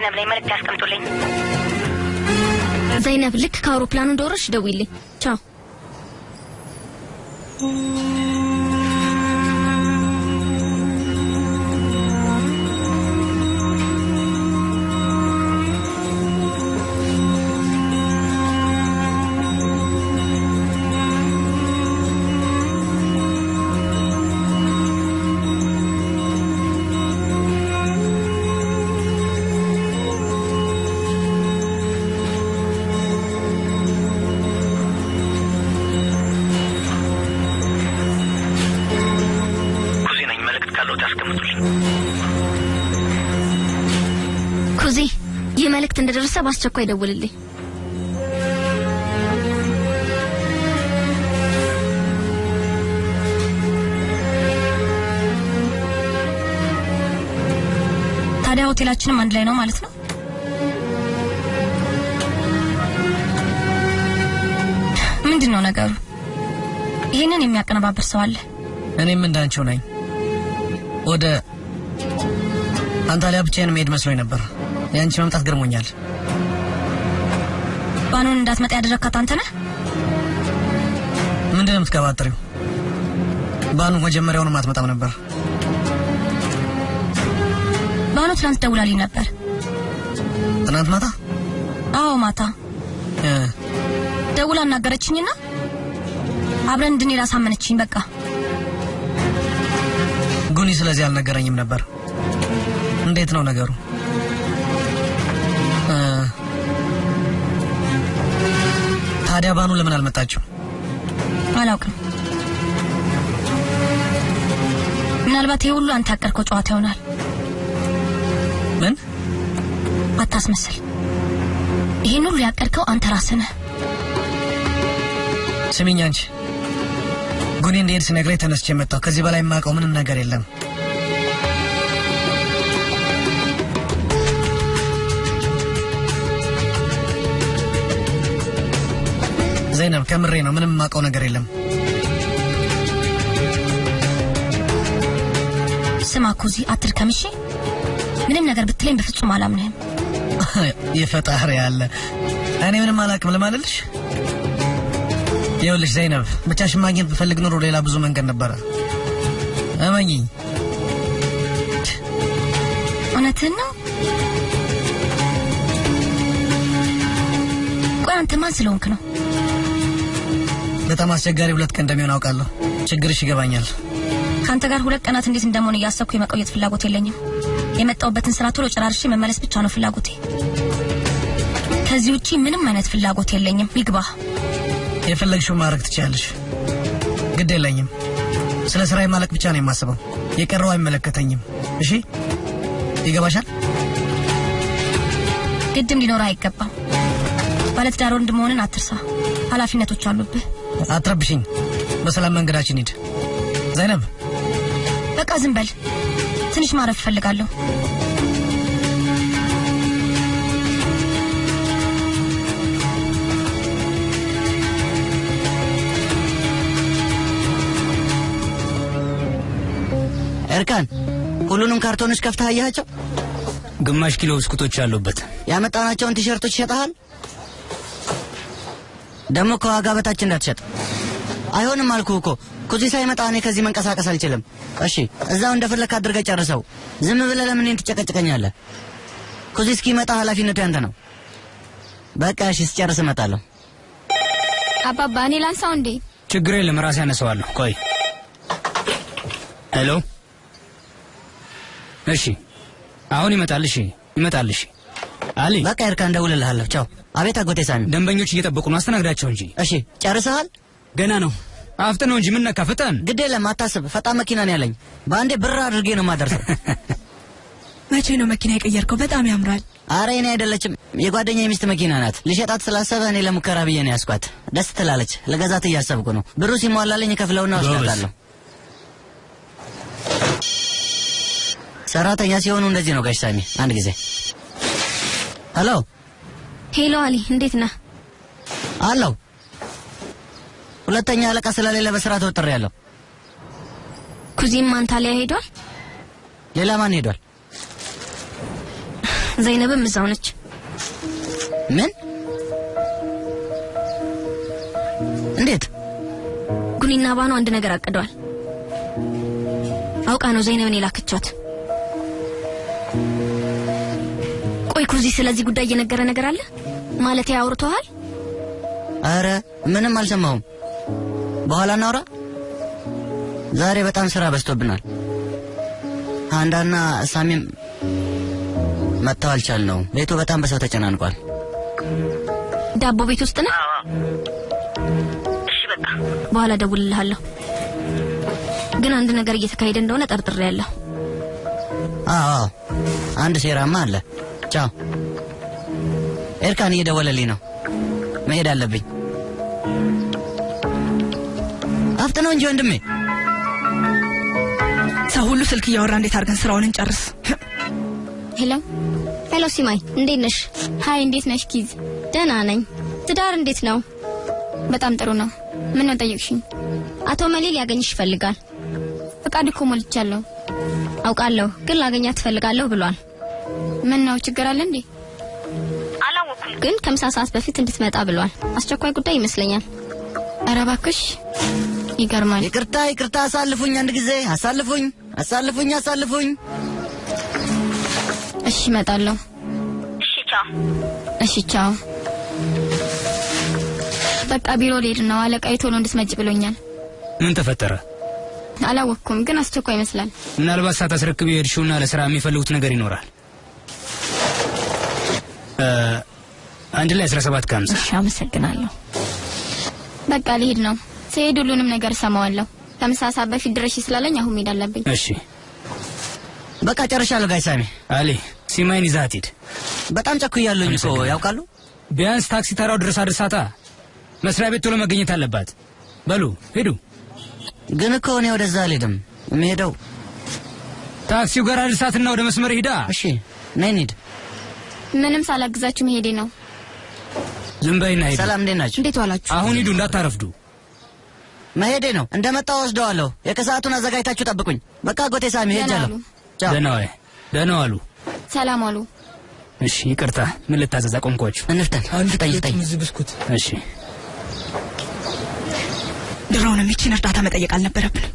ዘይነብ ላይ መልእክት ያስቀምጡልኝ ዘይነብ ልክ ከአውሮፕላኑ እንደወረድሽ ደውይልኝ ቻው መልእክት እንደደረሰ ባስቸኳይ ደውልልኝ ታዲያ ሆቴላችንም አንድ ላይ ነው ማለት ነው ምንድነው ነገሩ ይሄንን የሚያቀነባብር ሰው አለ እኔም እንዳንቺው ነኝ ወደ አንታሊያ ብቻዬን መሄድ መስሎኝ ነበር ያንቺ መምጣት ገርሞኛል ባኑን እንዳትመጣ ያደረካት አንተ ነህ ምንድነው የምትቀባጥሪው ባኑ መጀመሪያውንም አትመጣም ነበር ባኑ ትናንት ደውላልኝ ነበር ትናንት ማታ አዎ ማታ ደውላ አናገረችኝና አብረን እንድንሄድ አሳመነችኝ በቃ ጉኒ ስለዚህ አልነገረኝም ነበር እንዴት ነው ነገሩ ታዲያ ባኑ ለምን አልመጣችው አላውቅም ምናልባት ይሄ ሁሉ አንተ ያቀርከው ጨዋታ ይሆናል ምን አታስመስል ይሄን ሁሉ ያቀርከው አንተ ራስህ ነህ ስሚኝ አንቺ ጉኒ እንዴት ሲነግረኝ ተነስቼ መጣሁ ከዚህ በላይ የማውቀው ምንም ነገር የለም ዘይነብ ከምሬ ነው ምንም ማቀው ነገር የለም ስማ ኩዚ አትርከምሽ ምንም ነገር ብትለኝ በፍጹም አላምንህም የፈጣሪ ያለ እኔ ምንም አላቅም ለማለልሽ ይኸውልሽ ዘይነብ ብቻሽን ማግኘት ብፈልግ ኖሮ ሌላ ብዙ መንገድ ነበር እመኚ እውነትህን ነው ቆይ አንተ ማን ስለሆንክ ነው በጣም አስቸጋሪ ሁለት ቀን እንደሚሆን አውቃለሁ ችግርሽ ይገባኛል ካንተ ጋር ሁለት ቀናት እንዴት እንደመሆን ያሰብኩ የመቆየት ፍላጎት የለኝም የመጣውበትን ስራ ቶሎ ጨራርሼ መመለስ ብቻ ነው ፍላጎቴ ከዚህ ውጪ ምንም አይነት ፍላጎት የለኝም ይግባ የፈለግሽው ማድረግ ትችያለሽ ግድ የለኝም ስለ ስራዬ ማለቅ ብቻ ነው የማስበው የቀረው አይመለከተኝም እሺ ይገባሻል ግድም ሊኖር አይገባም ባለትዳር ወንድ መሆንን አትርሳ ኃላፊነቶች አሉብህ አትረብሽኝ በሰላም መንገዳችን ሂድ ዘይነብ በቃ ዝም በል ትንሽ ማረፍ ፈልጋለሁ እርካን ሁሉንም ካርቶኖች ከፍተህ አያቸው ግማሽ ኪሎ ብስኩቶች አሉበት ያመጣናቸውን ቲሸርቶች ሸጠሃል ደሞ ከዋጋ በታች እንዳትሸጥ አይሆንም አልኩህ እኮ ኩዚ ሳይመጣ እኔ ከዚህ መንቀሳቀስ አልችልም እሺ እዛው እንደፈለክ አድርገህ ጨርሰው ዝም ብለህ ለምን እኔን ትጨቀጭቀኛለህ ኩዚ እስኪመጣ ኃላፊነቱ ያንተ ነው በቃ እሺ ስጨርስ እመጣለሁ አባባ እኔ ላንሳው እንዴ ችግር የለም ራሴ አነሳዋለሁ ቆይ ሄሎ እሺ አሁን ይመጣል እሺ አሊ በቃ እርካን ደውልልሃለሁ ቻው አቤት አጎቴ ሳሚ ደንበኞች እየጠበቁ ነው አስተናግዳቸው እንጂ እሺ ጨርሰሃል ገና ነው አፍጥነው እንጂ ምን ነካ ፈጣን ግድ የለም አታስብ ፈጣን መኪና ነው ያለኝ በአንዴ ብር አድርጌ ነው ማደርሰው መቼ ነው መኪና የቀየርከው በጣም ያምራል አረ እኔ አይደለችም የጓደኛዬ ሚስት መኪና ናት ልሸጣት ስላሰበ እኔ ለሙከራ ብዬ ነው ያስኳት ደስ ትላለች ለገዛት እያሰብኩ ነው ብሩ ሲሟላልኝ ከፍለውና ወስዳታለሁ ሰራተኛ ሲሆኑ እንደዚህ ነው ጋሽ ሳሚ አንድ ጊዜ ሄሎ አሊ እንዴት ነህ አለው ሁለተኛ አለቃ ስለሌለ በስራ ተወጥሬያለሁ ኩዚም አንታሊያ ሄዷል ሌላ ማን ሄዷል ዘይነብም እዛው ነች። ምን? እንዴት? ጉኒና ባኑ አንድ ነገር አቅደዋል። አውቃ ነው ዘይነብን የላከቻት። ቆይ ኩዚ ስለዚህ ጉዳይ እየነገረ ነገር አለ ማለት ያወርቷል? አረ ምንም አልሰማሁም። በኋላ እናውራ። ዛሬ በጣም ስራ በዝቶብናል። አንዳና ሳሚም መጥተው አልቻልነውም። ቤቱ በጣም በሰው ተጨናንቋል። ዳቦ ቤት ውስጥ ነው? እሺ በቃ በኋላ ደውልልሃለሁ። ግን አንድ ነገር እየተካሄደ እንደሆነ ጠርጥሬያለሁ። አዎ አንድ ሴራማ አለ። ቻው። ኤርካን እየደወለልኝ ነው። መሄድ አለብኝ። አፍጥነው እንጂ ወንድሜ። ሰው ሁሉ ስልክ እያወራ እንዴት አድርገን ስራውን እንጨርስ? ሄሎ ሲማይ እንዴት ነሽ? ሃይ እንዴት ነሽ ኪዝ? ደህና ነኝ። ትዳር እንዴት ነው? በጣም ጥሩ ነው። ምን ነው ጠየቅሽኝ? አቶ መሊል ያገኝሽ ይፈልጋል። ፈቃድ እኮ ሞልቻለሁ። አውቃለሁ፣ ግን ላገኛት ትፈልጋለሁ ብሏል። ምን ነው ችግር አለ እንዴ? አላወኩም። ግን ከምሳ ሰዓት በፊት እንድትመጣ ብሏል። አስቸኳይ ጉዳይ ይመስለኛል። ኧረ እባክሽ ይገርማል። ይቅርታ አሳልፉኝ። አንድ ጊዜ አሳልፉኝ። እሺ እመጣለሁ። እሺ ቻው። በቃ ቢሮ ልሄድ ነው። አለቃዬ ቶሎ እንድትመጭ ብሎኛል። ምን ተፈጠረ? አላወኩም፣ ግን አስቸኳይ ይመስላል። ምናልባት ሳታስረክብ የሄድሽውና ለስራ የሚፈልጉት ነገር ይኖራል። አንድ ላይ 17 ካምሳ። እሺ አመሰግናለሁ። በቃ ልሄድ ነው። ስሄድ ሁሉንም ነገር ሰማዋለሁ። ከምሳ ሰዓት በፊት ድረሽ ስላለኝ አሁን መሄድ አለብኝ። እሺ በቃ ጨርሻለሁ። ጋይ ሳሚ አሊ ሲማይን ይዛት ሂድ። በጣም ጨኩያለሁኝ እኮ ያውቃሉ። ቢያንስ ታክሲ ተራው ድረስ አድርሳታ። መስሪያ ቤት ቶሎ መገኘት አለባት። በሉ ሂዱ። ግን እኮ እኔ ወደዛ አልሄድም። የምሄደው ታክሲው ጋር አድርሳትና ወደ መስመር ሂዳ። እሺ ነይ እንሂድ። ምንም ሳላግዛችሁ መሄዴ ነው። ዝም በይና ሂዱ። ሰላም እንዴት ናችሁ? እንዴት ዋላችሁ? አሁን ሂዱ እንዳታረፍዱ። መሄዴ ነው። እንደመጣው ወስደዋለሁ። የከሰዓቱን አዘጋጅታችሁ ጠብቁኝ። በቃ ጎቴ ሳሚ ሄጃለሁ። ቻው። ደህና ዋሉ። ሰላም ዋሉ። እሺ ይቅርታ። ምን ልታዘዝ? አቆምኳችሁ። እንፍጠን። ጠይቅ። ብስኩት። እሺ ድሮውንም ይቺን እርዳታ መጠየቅ አልነበረብንም።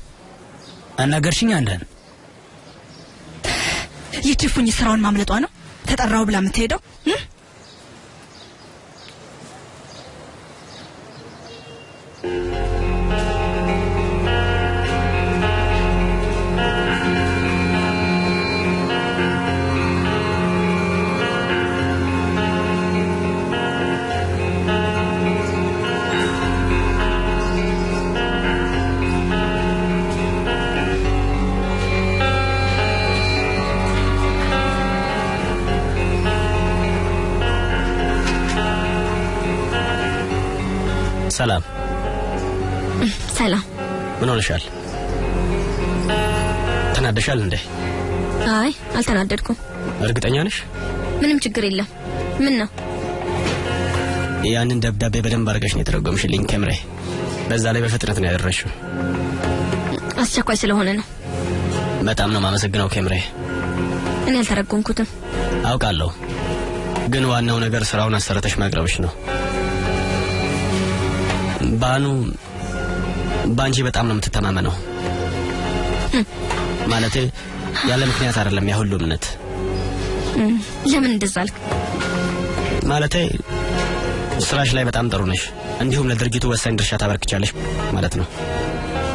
አናገርሽኝ አንዳን። ይቺ ፉኝ ስራውን ማምለጧ ነው ተጠራው ብላ የምትሄደው። ሰላም። ምን ሆነሻል? ተናደሻል እንዴ? አይ አልተናደድኩም። እርግጠኛ ነሽ? ምንም ችግር የለም። ምን ነው? ያንን ደብዳቤ በደንብ አድርገሽ ነው የተረጎምሽልኝ ኬምሬ። በዛ ላይ በፍጥነት ነው ያደረሽው። አስቸኳይ ስለሆነ ነው። በጣም ነው ማመሰግነው ኬምሬ። እኔ አልተረጎምኩትም። አውቃለሁ፣ ግን ዋናው ነገር ስራውን አሰርተሽ ማቅረብሽ ነው። ባኑ ባንጂ በጣም ነው የምትተማመነው። ማለት ያለ ምክንያት አይደለም ያ ሁሉ እምነት። ለምን እንደዛ አልክ? ማለት ስራሽ ላይ በጣም ጥሩ ነሽ፣ እንዲሁም ለድርጅቱ ወሳኝ ድርሻ ታበረክቻለሽ ማለት ነው።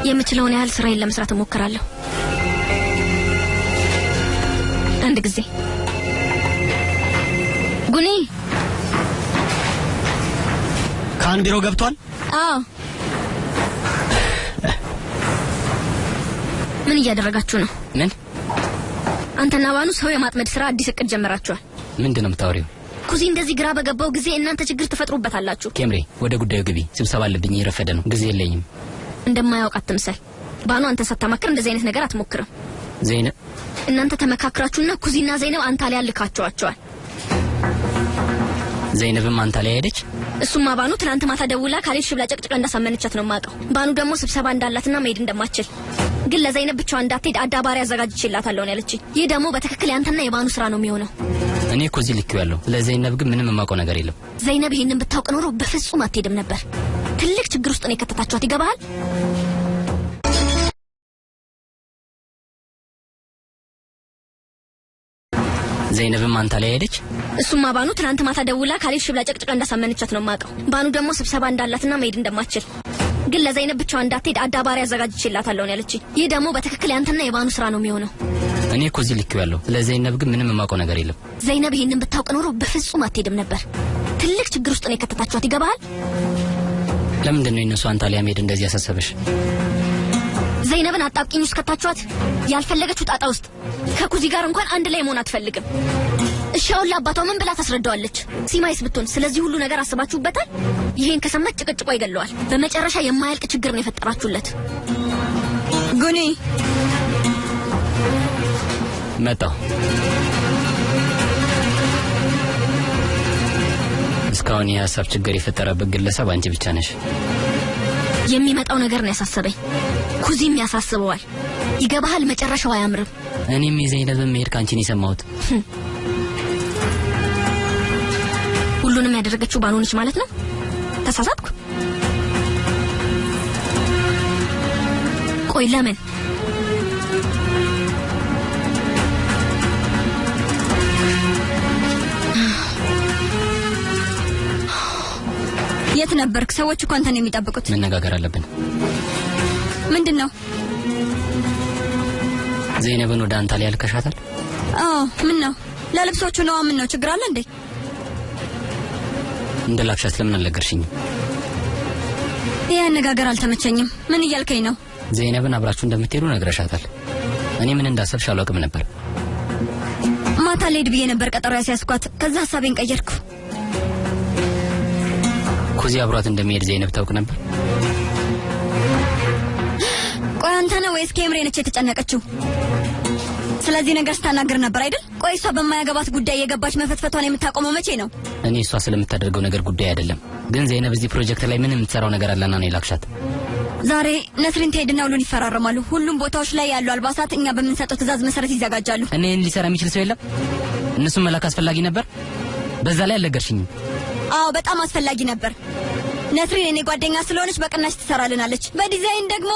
የምችለውን ያህል ስራዬን ለመስራት እሞክራለሁ። አንድ ጊዜ ጉኒ ካን ቢሮ ገብቷል? አዎ። ምን እያደረጋችሁ ነው? ምን? አንተና ባኑ ሰው የማጥመድ ስራ አዲስ እቅድ ጀመራችኋል። ምንድነው የምታወሪው? ኩዚ እንደዚህ ግራ በገባው ጊዜ እናንተ ችግር ትፈጥሩበታላችሁ። ኬምሬ ወደ ጉዳዩ ግቢ። ስብሰባ አለብኝ፣ እየረፈደ ነው፣ ጊዜ የለኝም። እንደማያውቅ አትምሰል። ባኑ አንተ ሳታማክር እንደዚህ አይነት ነገር አትሞክርም። ዘይነብ እናንተ ተመካክራችሁና ኩዚና ዘይነብ አንተ ላይ ያልካቸዋቸዋል። ዘይነብም አንተ ላይ ሄደች። እሱማ ባኑ ትናንት ማታ ደውላ ካሌሽ ብላ ጨቅጭቃ እንዳሳመነቻት ነው የማውቀው። ባኑ ደግሞ ስብሰባ እንዳላትና መሄድ እንደማትችል ግን ለዘይነብ ብቻዋን እንዳትሄድ አዳባሪ አዘጋጅቼላታለሁ ነው ያለችኝ። ይህ ደግሞ በትክክል ያንተና የባኑ ስራ ነው የሚሆነው። እኔ እኮ እዚህ ልክ ያለው ለዘይነብ ግን ምንም የማውቀው ነገር የለም። ዘይነብ ይሄንን ብታውቅ ኖሮ በፍጹም አትሄድም ነበር። ትልቅ ችግር ውስጥ ነው የከተታችኋት። ይገባሃል? ዘይነብም አንተ ላይ ሄደች? እሱማ ባኑ ትናንት ማታ ደውላ ካሌብ ሽብላ ጨቅጭቃ እንዳሳመነቻት ነው የማውቀው። ባኑ ደግሞ ስብሰባ እንዳላትና መሄድ እንደማትችል ግን ለዘይነብ ብቻዋን እንዳትሄድ አዳባሪ አዘጋጅቼላታለሁ ነው ያለችኝ። ይህ ደግሞ በትክክል ያንተና የባኑ ስራ ነው የሚሆነው። እኔ እኮ እዚህ ልክ ያለው ለዘይነብ ግን ምንም የማውቀው ነገር የለም። ዘይነብ ይሄንን ብታውቅ ኖሮ በፍጹም አትሄድም ነበር። ትልቅ ችግር ውስጥ ነው የከተታችኋት። ይገባሃል? ለምንድን ነው የነሱ አንታሊያ መሄድ እንደዚህ ያሳሰበሽ? ዘይነብን አጣብቂኝ ውስጥ ከታችኋት ያልፈለገችው ጣጣ ውስጥ ከኩዚ ጋር እንኳን አንድ ላይ መሆን አትፈልግም። እሺ አሁን ለአባቷ ምን ብላ ታስረዳዋለች? ሲማይስ ብትሆን ስለዚህ ሁሉ ነገር አስባችሁበታል? ይሄን ከሰማች ጭቅጭቋ ይገለዋል። በመጨረሻ የማያልቅ ችግር ነው የፈጠራችሁለት። ጉኒ መጣው። እስካሁን የሀሳብ ችግር የፈጠረበት ግለሰብ አንቺ ብቻ ነሽ። የሚመጣው ነገር ነው ያሳሰበኝ። ኩዚም ያሳስበዋል። ይገባሃል? መጨረሻው አያምርም። እኔም የዘይነብን መሄድ ካንቺ ነው የሰማሁት። ሁሉንም ያደረገችው ባኑ ነች ማለት ነው? ተሳሳትኩ? ቆይ ለምን? የት ነበርክ? ሰዎች እኮ አንተን የሚጠብቁት። መነጋገር አለብን። ምንድነው? ዘይነብን ወደ አንታሊያ ልከሻታል? አዎ። ምን ነው? ለልብሶቹ ነው? ምን ነው? ችግር አለ እንዴ? እንደላክሻት ለምን አልነገርሽኝም? ይሄ አነጋገር አልተመቸኝም። ምን እያልከኝ ነው? ዘይነብን አብራችሁ እንደምትሄዱ ነግረሻታል። እኔ ምን እንዳሰብሽ አላውቅም ነበር። ማታ ልሄድ ብዬ ነበር ቀጠሮ ያስያዝኳት። ከዛ ሐሳቤን ቀየርኩ። ኩዚ አብሯት እንደሚሄድ ዘይነብ ታውቅ ነበር? ቆይ አንተ ነህ ወይስ ኬምሬ ነች የተጨነቀችው? ስለዚህ ነገር ስታናገር ነበር አይደል? ቆይ እሷ በማያገባት ጉዳይ የገባች መፈትፈቷን የምታቆመው መቼ ነው? እኔ እሷ ስለምታደርገው ነገር ጉዳይ አይደለም፣ ግን ዘይነብ እዚህ ፕሮጀክት ላይ ምን የምትሰራው ነገር አለና ነው የላክሻት። ዛሬ ነስሪን ትሄድና ሁሉን ይፈራረማሉ። ሁሉም ቦታዎች ላይ ያሉ አልባሳት እኛ በምንሰጠው ትዕዛዝ መሰረት ይዘጋጃሉ። እኔን ሊሰራ የሚችል ሰው የለም? እነሱም መላክ አስፈላጊ ነበር? በዛ ላይ አልነገርሽኝም። አዎ በጣም አስፈላጊ ነበር። ነስሪን እኔ ጓደኛ ስለሆነች በቅናሽ ትሰራልናለች። በዲዛይን ደግሞ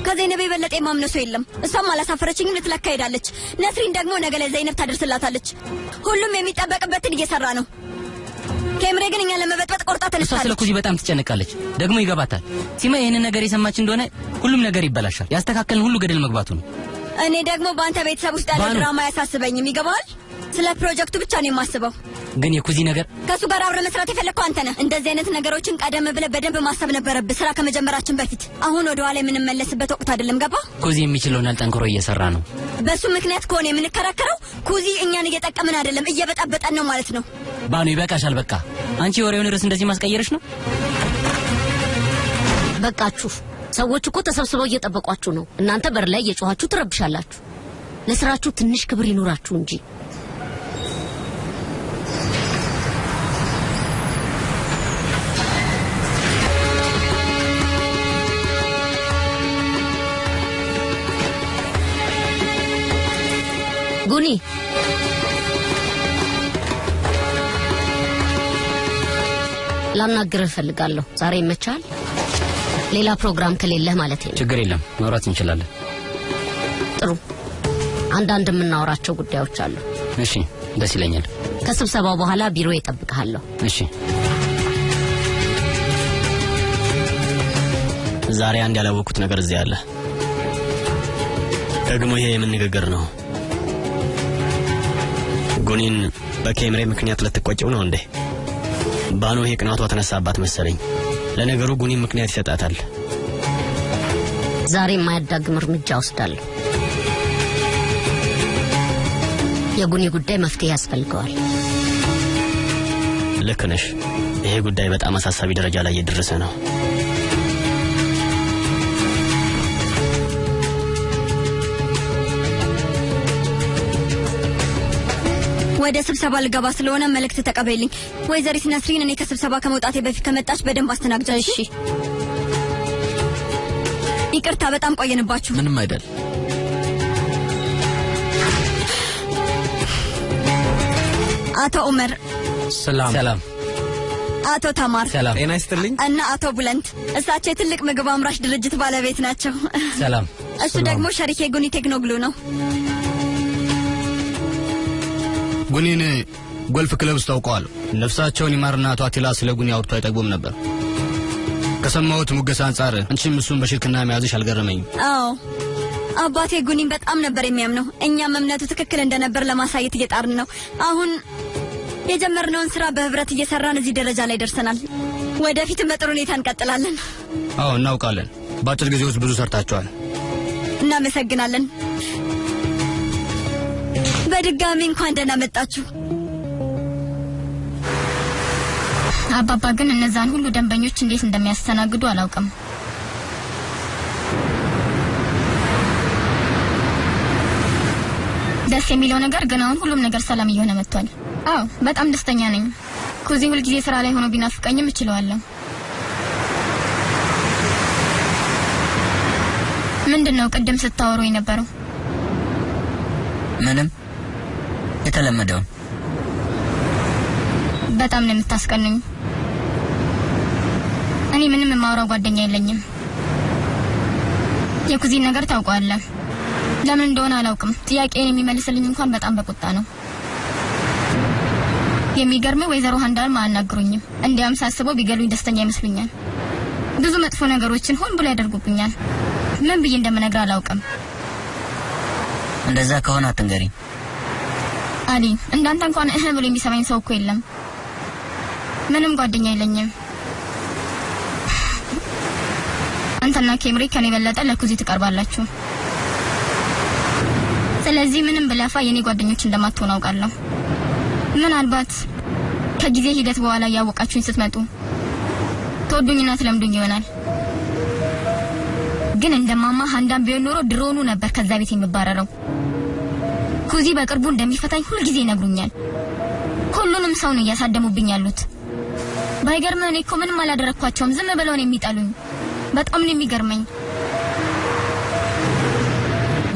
ከዘይነብ የበለጠ የማምነው ሰው የለም። እሷም አላሳፈረችኝም። ልትለካ ሄዳለች። ነስሪን ደግሞ ነገ ላይ ዘይነብ ታደርስላታለች። ሁሉም የሚጠበቅበትን እየሰራ ነው። ኬምሬ ግን እኛ ለመበጥበጥ ቆርጣ ተነስታለች። እሷ ስለ ኩዚ በጣም ትጨነቃለች። ደግሞ ይገባታል። ሲማ ይሄንን ነገር የሰማች እንደሆነ ሁሉም ነገር ይበላሻል። ያስተካከልን ሁሉ ገደል መግባቱ ነው። እኔ ደግሞ በአንተ ቤተሰብ ውስጥ ያለ ድራማ ያሳስበኝም። ይገባል? ስለ ፕሮጀክቱ ብቻ ነው የማስበው። ግን የኩዚ ነገር ከሱ ጋር አብረ መስራት የፈለግከው አንተ ነህ። እንደዚህ አይነት ነገሮችን ቀደም ብለህ በደንብ ማሰብ ነበረብህ፣ ስራ ከመጀመራችን በፊት። አሁን ወደ ኋላ የምንመለስበት ወቅት አይደለም። ገባ? ኩዚ የሚችለውን ጠንክሮ እየሰራ ነው። በሱ ምክንያት ከሆነ የምንከራከረው ኩዚ እኛን እየጠቀምን አይደለም፣ እየበጣበጠን ነው ማለት ነው። ባኑ ይበቃሻል። በቃ አንቺ ወሬውን ርዕስ እንደዚህ ማስቀየርሽ ነው። በቃችሁ። ሰዎች እኮ ተሰብስበው እየጠበቋችሁ ነው። እናንተ በር ላይ እየጮኻችሁ ትረብሻላችሁ። ለስራችሁ ትንሽ ክብር ይኖራችሁ እንጂ። ጉኒ ላናግርህ እፈልጋለሁ። ዛሬ ይመቻል? ሌላ ፕሮግራም ከሌለህ ማለት ነው። ችግር የለም፣ ማውራት እንችላለን። ጥሩ። አንዳንድ የምናወራቸው ጉዳዮች አሉ። እሺ፣ ደስ ይለኛል። ከስብሰባው በኋላ ቢሮ እጠብቅሃለሁ። እሺ። ዛሬ አንድ ያላወቁት ነገር እዚህ አለ። ደግሞ ይሄ የምን ንግግር ነው? ጉኒን በኬምሬ ምክንያት ልትቆጭው ነው እንዴ? ባኑ ይሄ ቅናቷ ተነሳባት መሰለኝ። ለነገሩ ጉኒን ምክንያት ይሰጣታል። ዛሬ የማያዳግም እርምጃ ወስዳለሁ። የጉኒ ጉዳይ መፍትሄ ያስፈልገዋል። ልክ ነሽ። ይሄ ጉዳይ በጣም አሳሳቢ ደረጃ ላይ እየደረሰ ነው። ወደ ስብሰባ ልገባ ስለሆነ መልእክት ተቀበይልኝ። ወይዘሪት ነስሪን እኔ ከስብሰባ ከመውጣቴ በፊት ከመጣች በደንብ አስተናግጃለሽ። እሺ። ይቅርታ በጣም ቆየንባችሁ። ምንም አይደል። አቶ ኡመር ሰላም አቶ ታማር ሰላም ጤና ይስጥልኝ እና አቶ ቡለንት እሳቸው የትልቅ ምግብ አምራች ድርጅት ባለቤት ናቸው ሰላም እሱ ደግሞ ሸሪኬ ጉኒ ቴክኖግሉ ነው ጉኒን ጎልፍ ክለብ ውስጥ ታውቀዋል ነፍሳቸውን ይማርና አቶ አቲላ ስለ ጉኒ አውርቶ አይጠግቡም ነበር ከሰማሁት ሙገሳ አንጻር አንቺም እሱን በሽርክና መያዝሽ አልገረመኝም አዎ አባቴ ጉኒን በጣም ነበር የሚያምነው እኛም እምነቱ ትክክል እንደነበር ለማሳየት እየጣርን ነው አሁን የጀመርነውን ስራ በህብረት እየሰራን እዚህ ደረጃ ላይ ደርሰናል ወደፊትም በጥሩ ሁኔታ እንቀጥላለን አዎ እናውቃለን በአጭር ጊዜ ውስጥ ብዙ ሰርታችኋል እናመሰግናለን በድጋሚ እንኳን ደህና መጣችሁ አባባ ግን እነዛን ሁሉ ደንበኞች እንዴት እንደሚያስተናግዱ አላውቅም ደስ የሚለው ነገር ግን አሁን ሁሉም ነገር ሰላም እየሆነ መጥቷል አዎ በጣም ደስተኛ ነኝ ኩዚ ሁሉ ጊዜ ስራ ላይ ሆኖ ቢናፍቀኝም እችለዋለሁ ምንድነው ቅድም ስታወሩ የነበረው ምንም የተለመደው በጣም ነው የምታስቀኑኝ እኔ ምንም የማወራው ጓደኛ የለኝም የኩዚን ነገር ታውቀዋለህ ለምን እንደሆነ አላውቅም ጥያቄን የሚመልስልኝ እንኳን በጣም በቁጣ ነው የሚገርመው ወይዘሮ ሃንዳል ማናግሩኝም እንዲያም ሳስበው ቢገሉኝ ደስተኛ ይመስሉኛል ብዙ መጥፎ ነገሮችን ሆን ብሎ ያደርጉብኛል ምን ብዬ እንደምነግር አላውቅም እንደዛ ከሆነ አትንገሪኝ አሊ እንዳንተ እንኳን ብሎ የሚሰማኝ ሰው እኮ የለም ምንም ጓደኛ የለኝም አንተና ኬምሪ ከኔ በለጠ ለኩዚ ትቀርባላችሁ ስለዚህ ምንም ብላፋ የኔ ጓደኞች እንደማትሆኑ አውቃለሁ ምናልባት ከጊዜ ሂደት በኋላ ያወቃችሁኝ ስትመጡ ተወዱኝና ትለምዱኝ ይሆናል ግን እንደማማ ሃንዳም ቢሆን ኖሮ ድሮኑ ነበር ከዛ ቤት የሚባረረው ኩዚ በቅርቡ እንደሚፈታኝ ሁሉ ጊዜ ይነግሩኛል ሁሉንም ሰው ነው ያሳደሙብኝ ያሉት ባይገርም እኔ እኮ ምንም አላደረኳቸውም ዝም ብለው ነው የሚጣሉኝ በጣም ነው የሚገርመኝ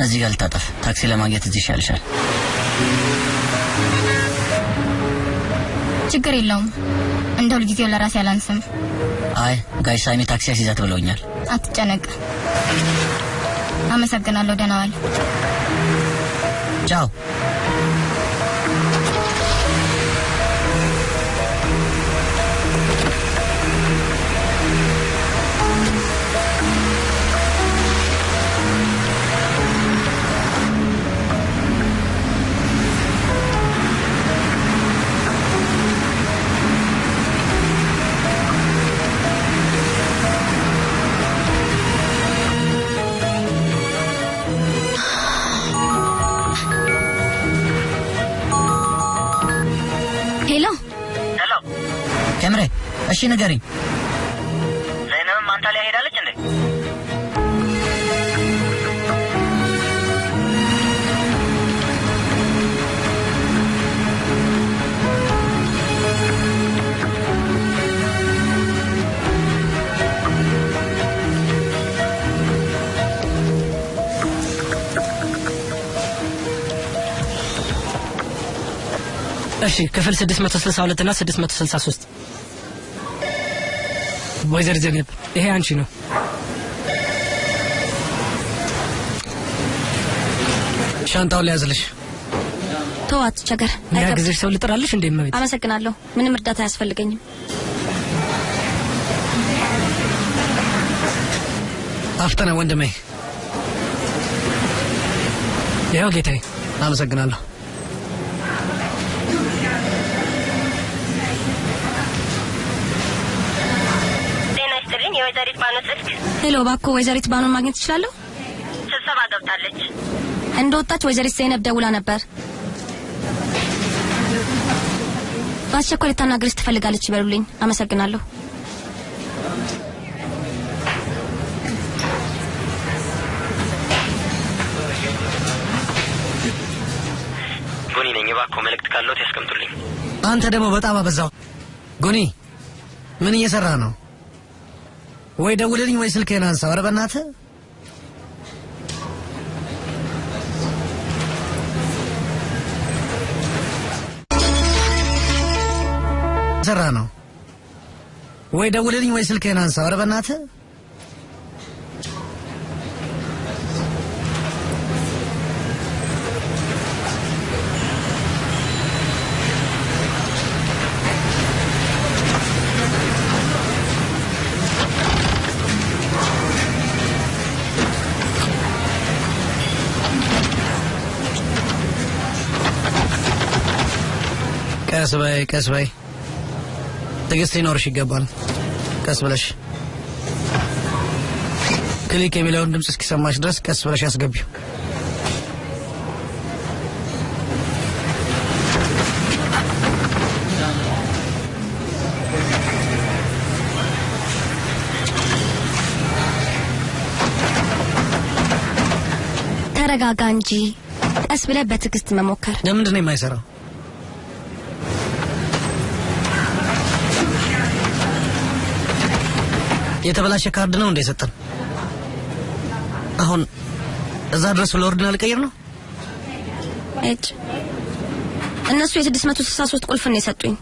እዚህ ጋር ልታጠፍ ታክሲ ለማግኘት እዚህ ይሻልሻል ችግር የለውም እንደው ለጊዜው ለራሴ አላንስም አይ ጋሽ ሳሚ ታክሲ አስይዛት ብለውኛል አትጨነቅ አመሰግናለሁ ደህና ዋል ቻው እሺ ንገሪኝ ዘይነብም አንታሊያ ሄዳለች እንዴ እሺ ክፍል 662 እና 663 ወይዘር ዘነብ ይሄ አንቺ ነው ሻንጣውን ያዝልሽ ተዋት ቸገር ያግዝሽ ሰው ልጥራልሽ እንዴ መብት አመሰግናለሁ ምንም እርዳታ ያስፈልገኝም አፍጠና ወንድሜ ያው ጌታዬ አመሰግናለሁ የወይዘሪት ባኑ ስልክ ሄሎ ባኮ ወይዘሪት ባኑን ማግኘት ይችላልው ስብሰባ ገብታለች እንደወጣች ወይዘሪት ዘይነብ ደውላ ነበር በአስቸኳይ ልታናግርሽ ትፈልጋለች ይበሉልኝ አመሰግናለሁ ጉኒ ነኝ ባኮ መልእክት ካለዎት ያስቀምጡልኝ አንተ ደግሞ በጣም አበዛው ጉኒ ምን እየሰራ ነው ወይ ደውልልኝ ወይ ስልኬን አንሳው ኧረ በእናትህ ሰራ ነው ወይ ደውልልኝ ወይ ስልክህን አንሳ ኧረ በእናትህ ቀስ በይ ትዕግስት ሊኖርሽ ይገባል ቀስ ብለሽ ክሊክ የሚለውን ድምፅ እስኪሰማሽ ድረስ ቀስ ብለሽ አስገቢው ተረጋጋ እንጂ ቀስ ብለህ በትዕግስት መሞከር ለምንድን ነው የማይሰራው የተበላሸ ካርድ ነው እንደሰጠን አሁን እዛ ድረስ ለኦርዲናል ቀይር ነው እነሱ የ663 ቁልፍ ነው የሰጡኝ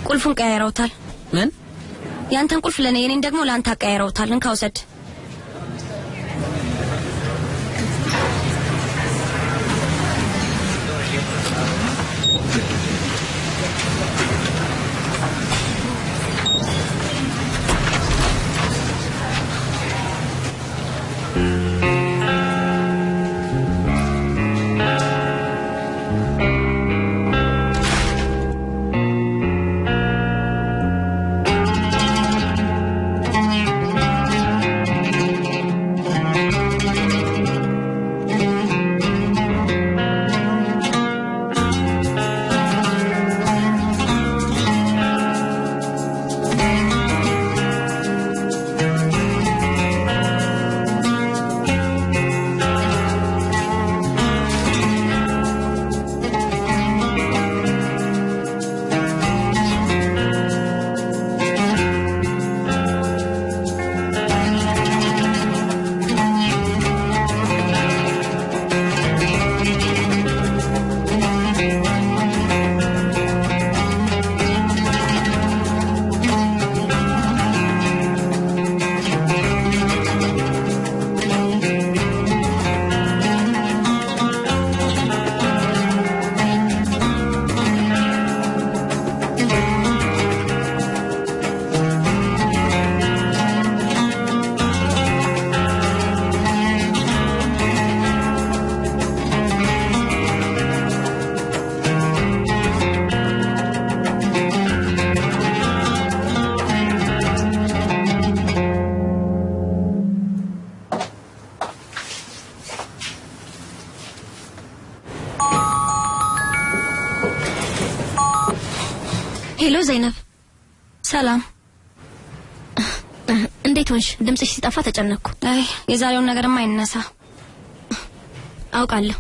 ቁልፉን ቀያይረውታል ምን ያንተን ቁልፍ ለኔ የኔን ደግሞ ላንተ ቀያይረውታል እንካውሰድ ሄሎ ዘይነብ ሰላም እንዴት ሆንሽ ድምጽሽ ሲጠፋ ተጨነቅኩ አይ የዛሬውን ነገርማ አይነሳ አውቃለሁ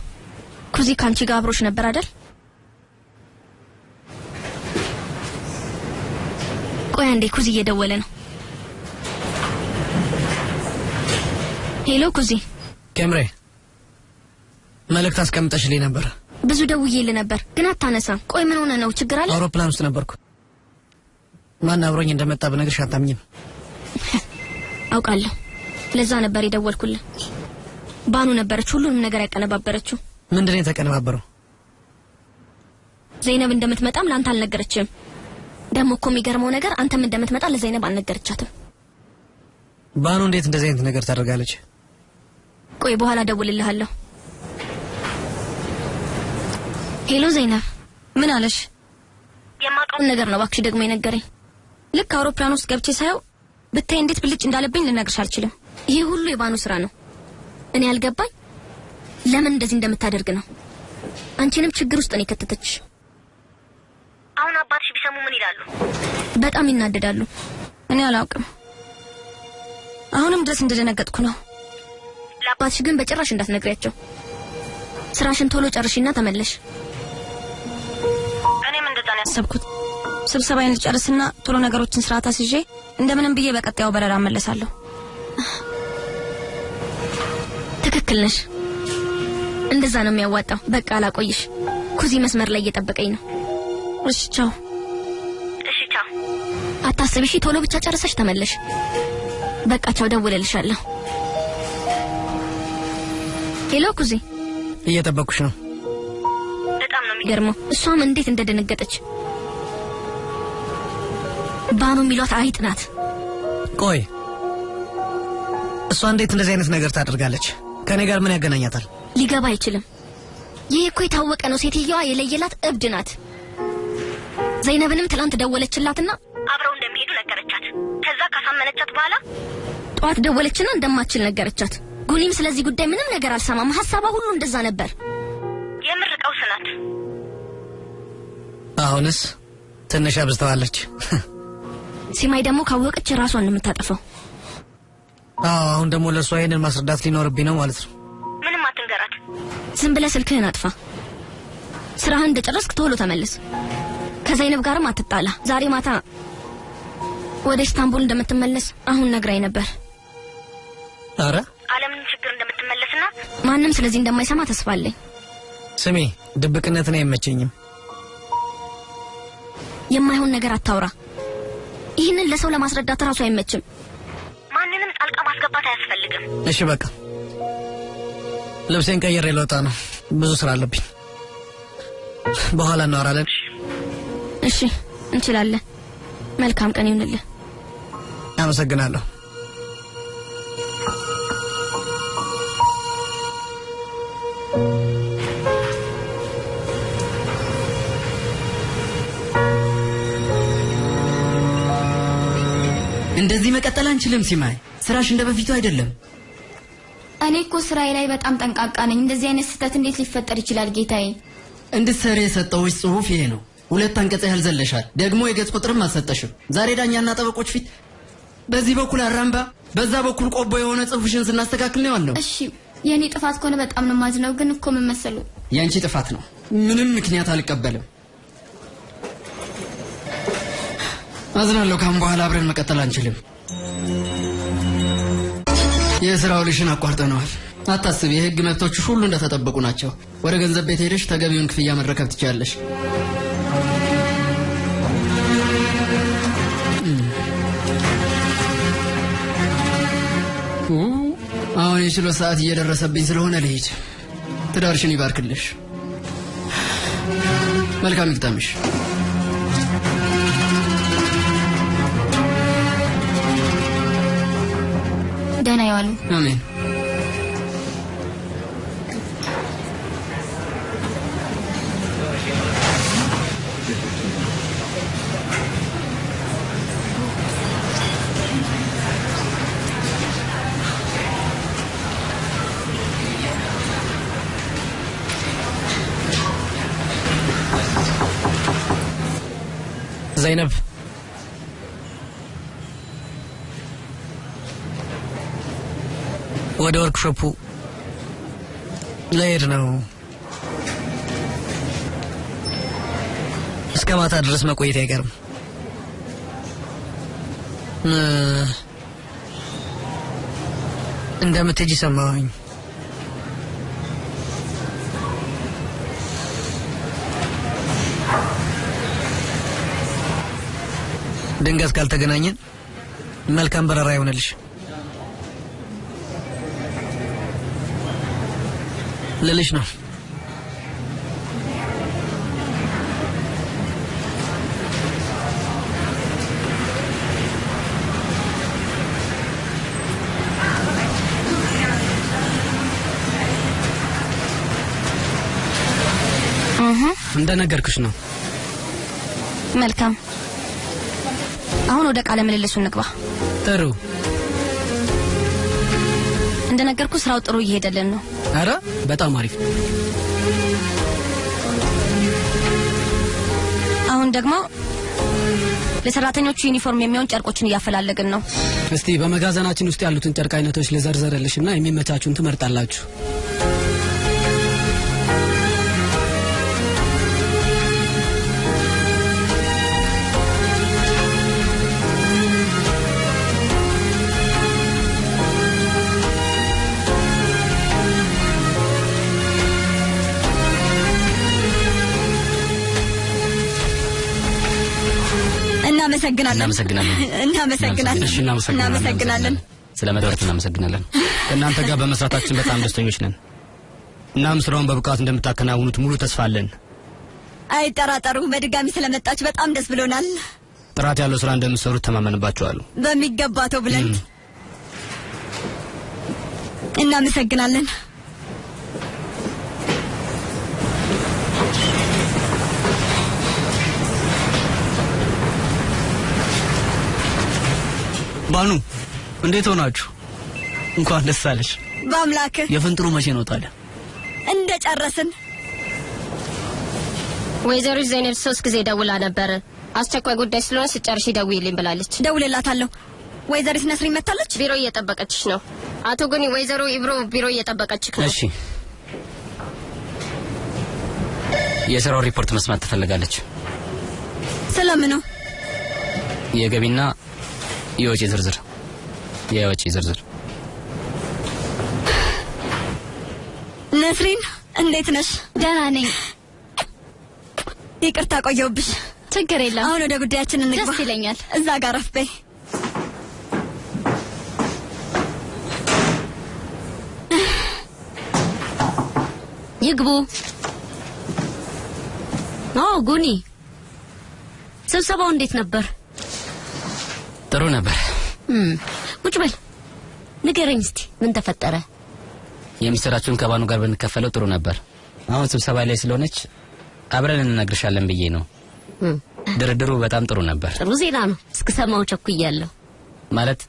ኩዚ ካንቺ ጋር አብሮሽ ነበር አይደል ቆይ አንዴ ኩዚ እየደወለ ነው ሄሎ ኩዚ ከምሬ መልእክት አስቀምጠሽልኝ ነበር ብዙ ደውዬልህ ነበር ግን አታነሳም ቆይ ምን ሆነ ነው ችግር አለ አውሮፕላን ውስጥ ነበርኩ ማን አብሮኝ እንደመጣ በነገርሽ አታምኝም አውቃለሁ ለዛ ነበር የደወልኩልህ ባኑ ነበረች ሁሉንም ነገር ያቀነባበረችው ምንድነው የተቀነባበረው ዘይነብ እንደምትመጣም ላንተ አልነገረችም ደሞ እኮ የሚገርመው ነገር አንተም እንደምትመጣ ለዘይነብ አልነገረቻትም ባኑ እንዴት እንደዚህ አይነት ነገር ታደርጋለች ቆይ በኋላ ደውልልሃለሁ ሄሎ ዘይነብ ምን አለሽ የማውቀውን ነገር ነው ባክሽ ደግሞ የነገረኝ ልክ አውሮፕላን ውስጥ ገብቼ ሳይው ብታይ እንዴት ብልጭ እንዳለብኝ ልነግርሽ አልችልም ይሄ ሁሉ የባኑ ስራ ነው እኔ አልገባኝ ለምን እንደዚህ እንደምታደርግ ነው አንቺንም ችግር ውስጥ ነው የከተተች አሁን አባትሽ ቢሰሙ ምን ይላሉ በጣም ይናደዳሉ እኔ አላውቅም አሁንም ድረስ እንደደነገጥኩ ነው ለአባትሽ ግን በጭራሽ እንዳትነግሪያቸው ስራሽን ቶሎ ጨርሽና ተመለሽ እኔም እንደዛ ነው ያሰብኩት ስብሰባዬን ልጨርስና ቶሎ ነገሮችን ስርዓት አስይዤ እንደምንም ብዬ በቀጣዩ በረራ መለሳለሁ ትክክል ነሽ እንደዛ ነው የሚያዋጣው በቃ አላቆይሽ ኩዚ መስመር ላይ እየጠበቀኝ ነው እሺ ቻው አታስቢ። እሺ ቶሎ ብቻ ጨርሰሽ ተመለሽ። በቃ ቻው፣ ደውልልሻለሁ። ሄሎ ኩዚ፣ እየጠበኩሽ ነው። በጣም ነው የሚገርመው እሷም እንዴት እንደደነገጠች። ባኑ የሚሏት አይጥ ናት። ቆይ እሷ እንዴት እንደዚህ አይነት ነገር ታደርጋለች? ከኔ ጋር ምን ያገናኛታል? ሊገባ አይችልም። ይህ እኮ የታወቀ ነው። ሴትዮዋ የለየላት እብድ ናት። ዘይነብንም ትላንት ደወለችላትና አብረው እንደሚሄዱ ነገረቻት። ከዛ ካሳመነቻት በኋላ ጧት ደወለችና እንደማትችል ነገረቻት። ጉኒም ስለዚህ ጉዳይ ምንም ነገር አልሰማም። ሐሳቧ ሁሉ እንደዛ ነበር። የምር ቀውስ ናት። አሁንስ ትንሽ አብዝተዋለች። ሲማይ ደግሞ ካወቀች ራሷን ነው የምታጠፋው። አሁን ደግሞ ለሷ ይሄንን ማስረዳት ሊኖርብኝ ነው ማለት ነው። ምንም አትንገራት። ዝም ብለህ ስልክህን አጥፋ። ስራህን እንደጨረስክ ቶሎ ተመለስ። ከዘይነብ ጋርም አትጣላ። ዛሬ ማታ ወደ ኢስታንቡል እንደምትመለስ አሁን ነግራኝ ነበር። አረ ዓለምን ችግር እንደምትመለስና ማንንም ስለዚህ እንደማይሰማ ተስፋ አለኝ። ስሚ፣ ድብቅነት ነው አይመቸኝም። የማይሆን ነገር አታውራ። ይህንን ለሰው ለማስረዳት ራሱ አይመችም። ማንንም ጣልቃ ማስገባት አያስፈልግም። እሺ በቃ ልብሴን ቀይሬ ልወጣ ነው። ብዙ ስራ አለብኝ። በኋላ እናወራለን። እሺ እንችላለን። መልካም ቀን ይሁንልህ። አመሰግናለሁ። እንደዚህ መቀጠል አንችልም ሲማይ። ስራሽ እንደበፊቱ አይደለም። እኔ እኮ ስራዬ ላይ በጣም ጠንቃቃ ነኝ። እንደዚህ አይነት ስህተት እንዴት ሊፈጠር ይችላል ጌታዬ? እንድትሰሪ የሰጠውሽ ጽሁፍ ይሄ ነው። 2 አንቀጽ ያህል ዘለሻል። ደግሞ የገጽ ቁጥርም አልሰጠሽም። ዛሬ ዳኛና ጠበቆች ፊት በዚህ በኩል አራምባ በዛ በኩል ቆቦ የሆነ ጽሁፍሽን ስናስተካክል ነው ያለው። እሺ የኔ ጥፋት ከሆነ በጣም ነው ማዝነው። ግን እኮ ምን መሰሉ፣ ያንቺ ጥፋት ነው። ምንም ምክንያት አልቀበልም። አዝናለሁ። ካሁን በኋላ አብረን መቀጠል አንችልም። የስራው ልሽን አቋርጠነዋል። አታስቢ፣ የህግ መብቶችሽ ሁሉ እንደተጠበቁ ናቸው። ወደ ገንዘብ ቤት ሄደሽ ተገቢውን ክፍያ መረከብ ትችያለሽ። አሁን የችሎት ሰዓት እየደረሰብኝ ስለሆነ ልሂድ። ትዳርሽን ይባርክልሽ። መልካም ይግጠምሽ። ደህና ይዋሉ። አሜን። ዘይነብ ወደ ወርክሾፑ ለሄድ ነው። እስከ ማታ ድረስ መቆየት አይቀርም። እንደምትሄጂ ሰማሁኝ። ድንገት ካልተገናኘን መልካም በረራ ይሆንልሽ ልልሽ ነው። እንደነገርኩሽ ነው። መልካም። አሁን ወደ ቃለ ምልልሱ እንግባ። ጥሩ። እንደነገርኩ ስራው ጥሩ እየሄደልን ነው። አረ በጣም አሪፍ። አሁን ደግሞ ለሰራተኞቹ ዩኒፎርም የሚሆን ጨርቆችን እያፈላለግን ነው። እስቲ በመጋዘናችን ውስጥ ያሉትን ጨርቅ አይነቶች ልዘርዘርልሽና የሚመቻቹን ትመርጣላችሁ። እናመሰግናለን። ስለመደወልህ እናመሰግናለን። እናንተ ጋር በመስራታችን በጣም ደስተኞች ነን። እናም ስራውን በብቃት እንደምታከናውኑት ሙሉ ተስፋ አለን። አይጠራጠሩ። በድጋሚ ስለመጣችሁ በጣም ደስ ብሎናል። ጥራት ያለው ስራ እንደምትሰሩት ተማመንባችኋለሁ። በሚገባው ብለን እናመሰግናለን። ባኑ እንዴት ሆናችሁ? እንኳን ደስ አለሽ። በአምላክ የፍንጥሩ መቼ ነው ታዲያ? እንደጨረስን ወይዘሮ ዘይነብ 3 ጊዜ ደውላ ነበር። አስቸኳይ ጉዳይ ስለሆነ ሲጨርሽ ደውይልኝ ብላለች። ደውልላታለሁ። ወይዘሪት ነስሪ መጣለች። ቢሮ እየጠበቀችሽ ነው። አቶ ጉኒ ወይዘሮ ኢብሮ ቢሮ እየጠበቀችሽ ነው። እሺ። የሥራው ሪፖርት መስማት ትፈልጋለች። ስለምን ነው? የገቢና የወጪ ዝርዝር። የወጪ ዝርዝር። ነስሪን እንዴት ነሽ? ደህና ነኝ። ይቅርታ ቆየሁብሽ። ችግር የለም። አሁን ወደ ጉዳያችን እንግባ። ደስ ይለኛል። እዛ ጋር ረፍ በይ። ይግቡ። ጉኒ ስብሰባው እንዴት ነበር? ጥሩ ነበር። ቁጭ በል ንገረኝ እስቲ ምን ተፈጠረ? የሚሰራችሁን ከባኑ ጋር ብንከፈለው ጥሩ ነበር። አሁን ስብሰባ ላይ ስለሆነች አብረን እንነግርሻለን ብዬ ነው። ድርድሩ በጣም ጥሩ ነበር። ጥሩ ዜና ነው። እስክሰማው ቸኩያለሁ። ማለት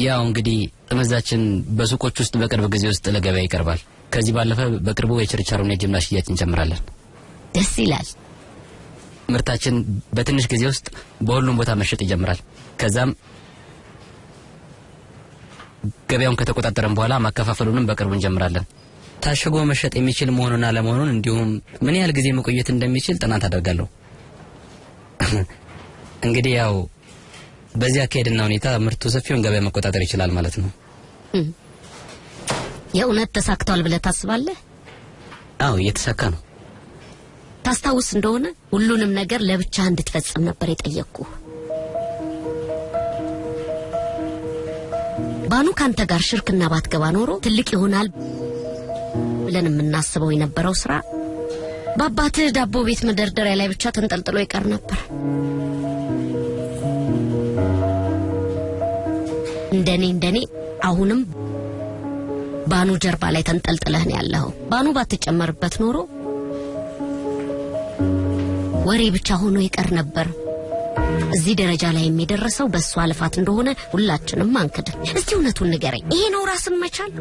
ያው እንግዲህ ጥምዛችን በሱቆች ውስጥ በቅርብ ጊዜ ውስጥ ለገበያ ይቀርባል። ከዚህ ባለፈ በቅርቡ የችርቻሮና የጅምላ ሽያጭ እንጀምራለን። ደስ ይላል። ምርታችን በትንሽ ጊዜ ውስጥ በሁሉም ቦታ መሸጥ ይጀምራል። ከዛም ገበያውን ከተቆጣጠረን በኋላ ማከፋፈሉንም በቅርቡ እንጀምራለን። ታሽጎ መሸጥ የሚችል መሆኑን አለመሆኑን እንዲሁም ምን ያህል ጊዜ መቆየት እንደሚችል ጥናት አደርጋለሁ። እንግዲህ ያው በዚህ አካሄድና ሁኔታ ምርቱ ሰፊውን ገበያ መቆጣጠር ይችላል ማለት ነው። የእውነት ተሳክቷል ብለህ ታስባለህ? አዎ እየተሳካ ነው። ታስታውስ እንደሆነ ሁሉንም ነገር ለብቻ እንድትፈጽም ነበር የጠየቅኩ። ባኑ ካንተ ጋር ሽርክና ባትገባ ኖሮ ትልቅ ይሆናል ብለን የምናስበው የነበረው ስራ በአባትህ ዳቦ ቤት መደርደሪያ ላይ ብቻ ተንጠልጥሎ ይቀር ነበር። እንደኔ አሁንም ባኑ ጀርባ ላይ ተንጠልጥለህ ነው ያለው። ባኑ ባትጨመርበት ኖሮ ወሬ ብቻ ሆኖ ይቀር ነበር። እዚህ ደረጃ ላይ የሚደርሰው በእሷ ልፋት እንደሆነ ሁላችንም አንክድም። እስቲ እውነቱን ንገረኝ። ይሄ ነው ራስን መቻል?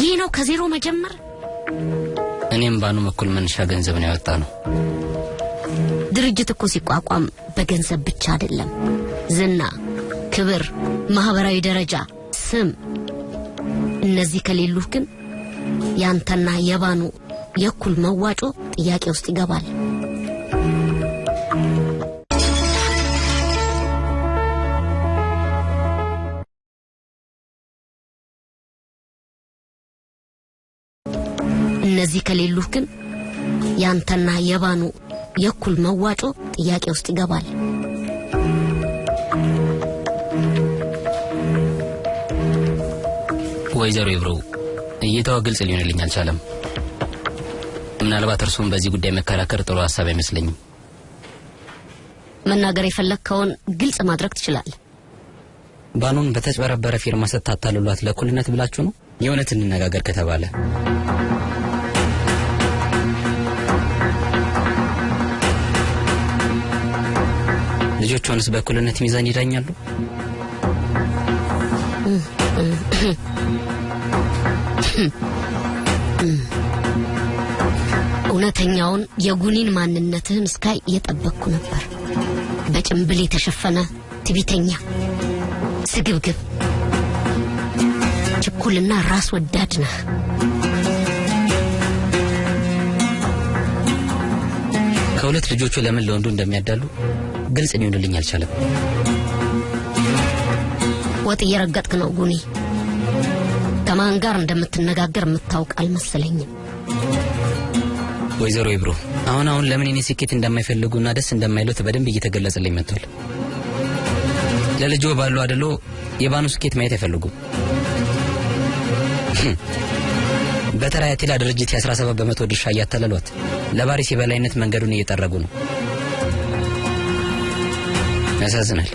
ይሄ ነው ከዜሮ መጀመር? እኔም ባኑ እኩል መነሻ ገንዘብ ነው ያወጣ ነው። ድርጅት እኮ ሲቋቋም በገንዘብ ብቻ አይደለም። ዝና፣ ክብር፣ ማህበራዊ ደረጃ፣ ስም፣ እነዚህ ከሌሉህ ግን ያንተና የባኑ የኩል መዋጮ ጥያቄ ውስጥ ይገባል። እነዚህ ከሌሉህ ግን ያንተና የባኑ የኩል መዋጮ ጥያቄ ውስጥ ይገባል። ወይዘሮ ኢብሮ እይታው ግልጽ ሊሆንልኝ አልቻለም። ምናልባት እርሱም በዚህ ጉዳይ መከራከር ጥሩ ሐሳብ አይመስለኝም። መናገር የፈለከውን ግልጽ ማድረግ ትችላለህ። ባኑን በተጭበረበረ ፊርማ ሰጥታታሉላት ለኩልነት ብላችሁ ነው? የእውነት እንነጋገር ከተባለ ልጆቿንስ በኩልነት ሚዛን ይዳኛሉ? እውነተኛውን የጉኒን ማንነትህን እስካይ እየጠበቅኩ ነበር። በጭምብል የተሸፈነ ትቢተኛ፣ ስግብግብ፣ ችኩልና ራስ ወዳድ ነህ። ከሁለት ልጆቹ ለምን ለወንዱ እንደሚያዳሉ ግልጽ ሊሆንልኝ አልቻለም። ወጥ እየረገጥክ ነው ጉኒ። ከማን ጋር እንደምትነጋገር የምታውቅ አልመሰለኝም። ወይዘሮ ይብሩ አሁን ለምን እኔ ስኬት እንደማይፈልጉና ደስ እንደማይሉት በደንብ እየተገለጸልኝ መጥቷል። ለልጆ ባሉ አይደሎ የባኑ ስኬት ማየት አይፈልጉም። በተራያ ቲላ ድርጅት የ17% ድርሻ እያተለሏት ለባሪስ የበላይነት መንገዱን እየጠረጉ ነው። ያሳዝናል።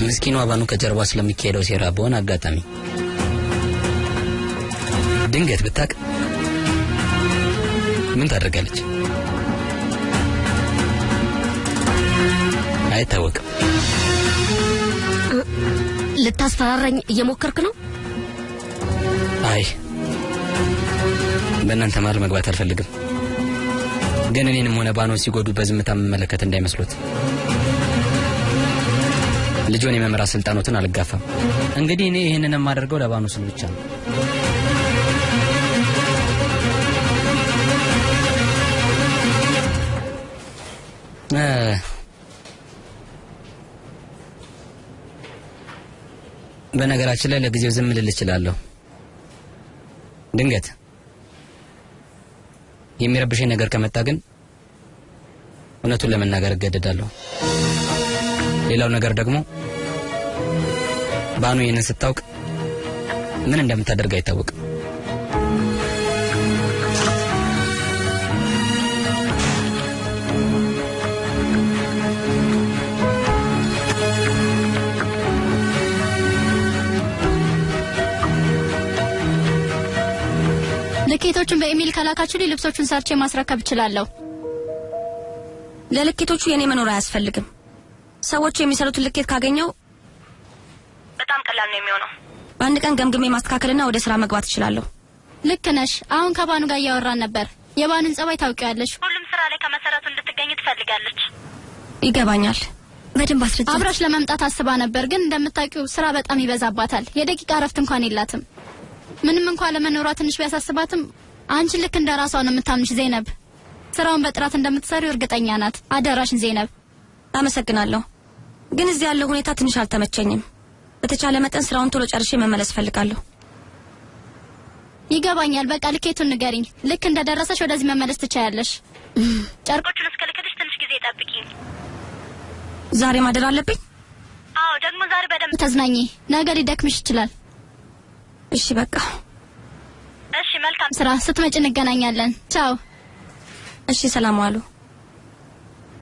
ምስኪኗ ባኑ ከጀርባ ስለሚካሄደው ሴራ በሆነ አጋጣሚ ድንገት ብታቅ ምን ታደርጋለች? አይታወቅም። ልታስፈራራኝ እየሞከርክ ነው? አይ በእናንተ መሃል መግባት አልፈልግም። ግን እኔንም ሆነ ባኖ ሲጎዱ በዝምታ መመለከት እንዳይመስሉት። ልጆን የመምራት ስልጣኖትን አልጋፋም። እንግዲህ እኔ ይሄንን የማደርገው ለባኖ ስል ብቻ ነው። በነገራችን ላይ ለጊዜው ዝም ልል እችላለሁ። ድንገት የሚረብሽኝ ነገር ከመጣ ግን እውነቱን ለመናገር እገደዳለሁ። ሌላው ነገር ደግሞ ባኑ ይህንን ስታውቅ ምን እንደምታደርግ አይታወቅም። ልኬቶቹን በኢሜል ካላካችሁልኝ ልብሶቹን ሰርቼ ማስረከብ እችላለሁ። ለልኬቶቹ የኔ መኖር አያስፈልግም። ሰዎች የሚሰሩትን ልኬት ካገኘው በጣም ቀላል ነው የሚሆነው። በአንድ ቀን ገምግሜ ማስተካከልና ወደ ስራ መግባት እችላለሁ። ልክ ነሽ። አሁን ከባኑ ጋር እያወራን ነበር። የባኑን ጸባይ ታውቂያለሽ። ሁሉም ስራ ላይ ከመሰረቱ እንድትገኝ ትፈልጋለች። ይገባኛል። በደንብ አስረጃ። አብራሽ ለመምጣት አስባ ነበር፣ ግን እንደምታውቂው ስራ በጣም ይበዛባታል። የደቂቃ እረፍት እንኳን የላትም። ምንም እንኳን ለመኖሯ ትንሽ ቢያሳስባትም አንቺ ልክ እንደራሷ ነው የምታምንሽ ዜነብ። ስራውን በጥራት እንደምትሰሪው እርግጠኛ ናት። አደራሽን ዜነብ። አመሰግናለሁ። ግን እዚህ ያለው ሁኔታ ትንሽ አልተመቸኝም። በተቻለ መጠን ስራውን ቶሎ ጨርሼ መመለስ ፈልጋለሁ። ይገባኛል። በቃ ልኬቱን ንገሪኝ። ልክ እንደደረሰሽ ወደዚህ መመለስ ትቻያለሽ። ጨርቆቹን እስከልክልሽ ትንሽ ጊዜ ጠብቂኝ። ዛሬ ማደር አለብኝ? አዎ፣ ደግሞ ዛሬ በደንብ ተዝናኚ። ነገ ሊደክምሽ ይችላል። እሺ በቃ እሺ፣ መልካም ስራ። ስትመጪ እንገናኛለን። ቻው። እሺ፣ ሰላም ዋሉ።